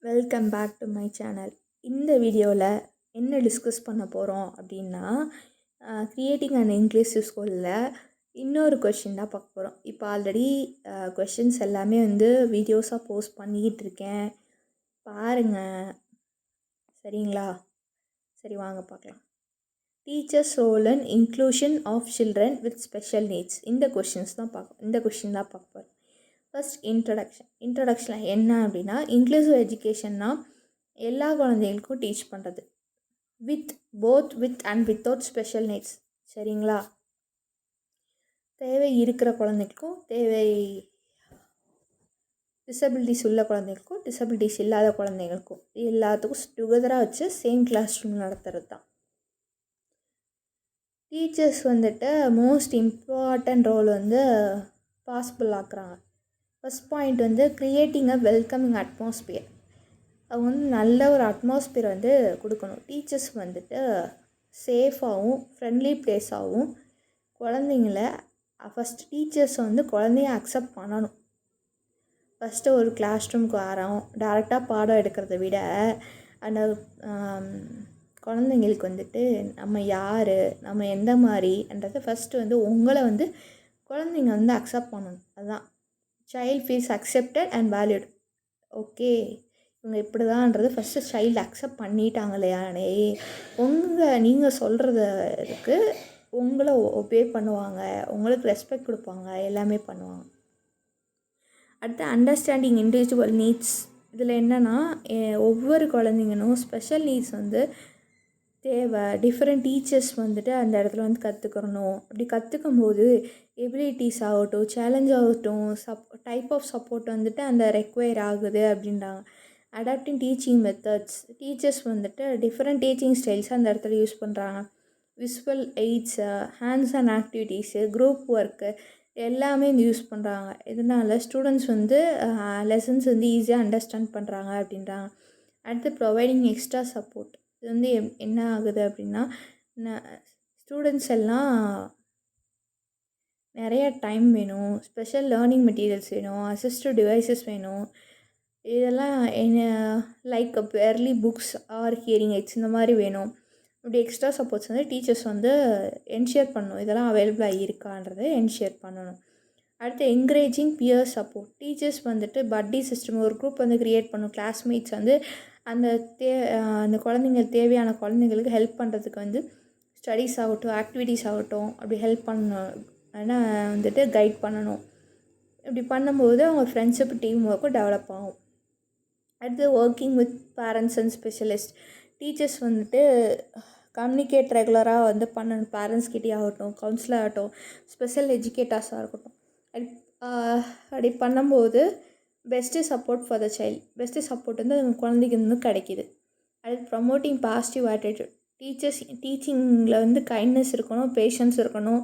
Welcome back to my channel. இந்த வீடியோவில் என்ன டிஸ்கஸ் பண்ண போகிறோம் அப்படின்னா, க்ரியேட்டிங் அண்ட் இன்க்ளூசிவ் ஸ்கூலில் இன்னொரு கொஷின் தான் பார்க்க போகிறோம். இப்போ ஆல்ரெடி கொஷின்ஸ் எல்லாமே வீடியோஸாக போஸ்ட் பண்ணிக்கிட்டு இருக்கேன், பாருங்கள். சரிங்களா? சரி, வாங்க பார்க்கலாம். Teachers role and inclusion of children with special needs. இந்த கொஷின் தான் பார்க்க போகிறோம். ஃபஸ்ட் இன்ட்ரடக்ஷனில் என்ன அப்படின்னா, இன்க்ளூசிவ் எஜுகேஷன்னா எல்லா குழந்தைகளுக்கும் டீச் பண்ணுறது, with and without special needs. சரிங்களா? தேவை இருக்கிற குழந்தைகளுக்கும், டிசபிலிட்டிஸ் உள்ள குழந்தைகளுக்கும், டிசபிலிட்டிஸ் இல்லாத குழந்தைகளுக்கும், எல்லாத்துக்கும் டுகெதராக வச்சு சேம் கிளாஸ் ரூம் நடத்துகிறது தான். Teachers most important role possible ஆக்குறாங்க. First point creating a welcoming atmosphere. அவங்க நல்ல ஒரு அட்மாஸ்பியர் கொடுக்கணும். டீச்சர்ஸ் சேஃபாகவும் ஃப்ரெண்ட்லி ப்ளேஸாகவும் குழந்தைங்கள ஃபஸ்ட்டு டீச்சர்ஸ் குழந்தைய அக்செப்ட் பண்ணணும். ஃபஸ்ட்டு ஒரு கிளாஸ் ரூமுக்கு வரோம், டேரெக்டாக பாடம் எடுக்கிறத விட அந்த குழந்தைங்களுக்கு நம்ம யார், நம்ம எந்த மாதிரின்றதை ஃபஸ்ட்டு உங்களை குழந்தைங்க அக்செப்ட் பண்ணணும். அதுதான் child feels accepted and valued. Okay, இவங்க இப்படி தான்ன்றது ஃபஸ்ட்டு சைல்டு அக்செப்ட் பண்ணிட்டாங்களேயானே, நீங்கள் சொல்கிறதுக்கு உங்களை ஒபே பண்ணுவாங்க, உங்களுக்கு ரெஸ்பெக்ட் கொடுப்பாங்க, எல்லாமே பண்ணுவாங்க. அடுத்து அண்டர்ஸ்டாண்டிங் இண்டிவிஜுவல் நீட்ஸ். இதில் என்னென்னா, ஒவ்வொரு குழந்தைங்களும் ஸ்பெஷல் நீட்ஸ் தேவை. டிஃப்ரெண்ட் டீச்சர்ஸ் அந்த இடத்துல கற்றுக்கிறணும். அப்படி கற்றுக்கும் போது எபிலிட்டிஸ் ஆகட்டும், சேலஞ்ச் ஆகட்டும், டைப் ஆஃப் சப்போர்ட் அந்த ரெக்வயர் ஆகுது அப்படின்றாங்க. Adapting teaching methods. Teachers different teaching styles அந்த இடத்துல யூஸ் பண்ணுறாங்க. Visual aids, hands and activities, group work எல்லாமே யூஸ் பண்ணுறாங்க. இதனால் ஸ்டூடெண்ட்ஸ் லெசன்ஸ் ஈஸியாக அண்டர்ஸ்டாண்ட் பண்ணுறாங்க அப்படின்றாங்க. அடுத்து ப்ரொவைடிங் எக்ஸ்ட்ரா சப்போர்ட். இது என்ன ஆகுது அப்படின்னா, ஸ்டூடெண்ட்ஸ் எல்லாம் நிறைய டைம் வேணும், ஸ்பெஷல் லேர்னிங் மெட்டீரியல்ஸ் வேணும், அசிஸ்டிவ் டிவைசஸ் வேணும். இதெல்லாம் like barely books R hearing AIDS இந்த மாதிரி வேணும். இப்படி எக்ஸ்ட்ரா சப்போர்ட்ஸ் டீச்சர்ஸ் என்ஷியர் பண்ணணும். இதெல்லாம் அவைலபிளாக இருக்கான்றதை என்ஷியர் பண்ணணும். அடுத்து என்கரேஜிங் பியர் சப்போர்ட். டீச்சர்ஸ் பட்டி சிஸ்டம் ஒரு குரூப் க்ரியேட் பண்ணணும். கிளாஸ்மேட்ஸ் அந்த குழந்தைங்களுக்கு தேவையான குழந்தைங்களுக்கு ஹெல்ப் பண்ணுறதுக்கு ஸ்டடீஸ் ஆகட்டும், ஆக்டிவிட்டீஸ் ஆகட்டும், அப்படி ஹெல்ப் பண்ணணும். ஆனால் கைட் பண்ணணும். இப்படி பண்ணும்போது அவங்க ஃப்ரெண்ட்ஷிப் டீம் ஒர்க்கும் டெவலப் ஆகும். அடுத்து working with parents and specialist. Teachers communicate ரெகுலராக பண்ணணும். பேரண்ட்ஸ்கிட்டே ஆகட்டும், கவுன்சிலர் ஆகட்டும், ஸ்பெஷல் எஜுகேட்டர்ஸாக இருக்கட்டும். அப்படி பண்ணும்போது best support for the child. Best support அந்த குழந்தைக்கு கிடைக்கிது. அடுத்து ப்ரமோட்டிங் பாசிட்டிவ் ஆட்டிடியூட். டீச்சிங்கில் கைண்ட்னஸ் இருக்கணும், பேஷன்ஸ் இருக்கணும்,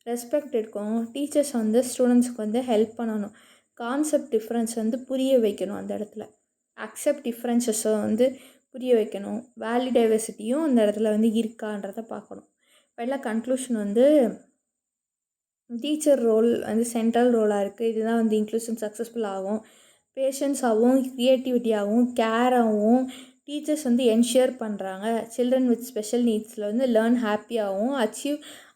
ரெஸ்பெக்ட் இருக்கணும். டீச்சர்ஸ் ஸ்டூடெண்ட்ஸுக்கு ஹெல்ப் பண்ணணும். கான்செப்ட் டிஃப்ரென்ஸ் புரிய வைக்கணும். அந்த இடத்துல அக்செப்ட் டிஃப்ரென்சஸை புரிய வைக்கணும். வேல்யூ டைவர்சிட்டியும் அந்த இடத்துல இருக்கான்றதை பார்க்கணும். எல்லாம் கன்க்ளூஷன் டீச்சர் ரோல் சென்ட்ரல் ரோலாக இருக்குது. இதுதான் இன்க்ளூஷன் சக்ஸஸ்ஃபுல் ஆகும். பேஷன்ஸாகவும், க்ரியேட்டிவிட்டியாகவும், கேராகவும் டீச்சர்ஸ் என்ஷியர் பண்ணுறாங்க. சில்ட்ரன் வித் ஸ்பெஷல் நீட்ஸில் லேர்ன் ஹாப்பியாகவும்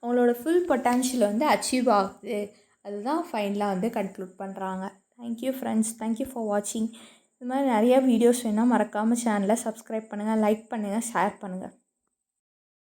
அவங்களோட ஃபுல் பொட்டன்ஷியல் அச்சீவ் ஆகுது. அதுதான் ஃபைனலாக கன்க்ளூட் பண்ணுறாங்க. தேங்க்யூ ஃப்ரெண்ட்ஸ், தேங்க்யூ ஃபார் வாட்சிங். இது மாதிரி நிறையா வீடியோஸ் வேணால் மறக்காமல் சேனலை சப்ஸ்கிரைப் பண்ணுங்கள், லைக் பண்ணுங்கள், ஷேர் பண்ணுங்கள்.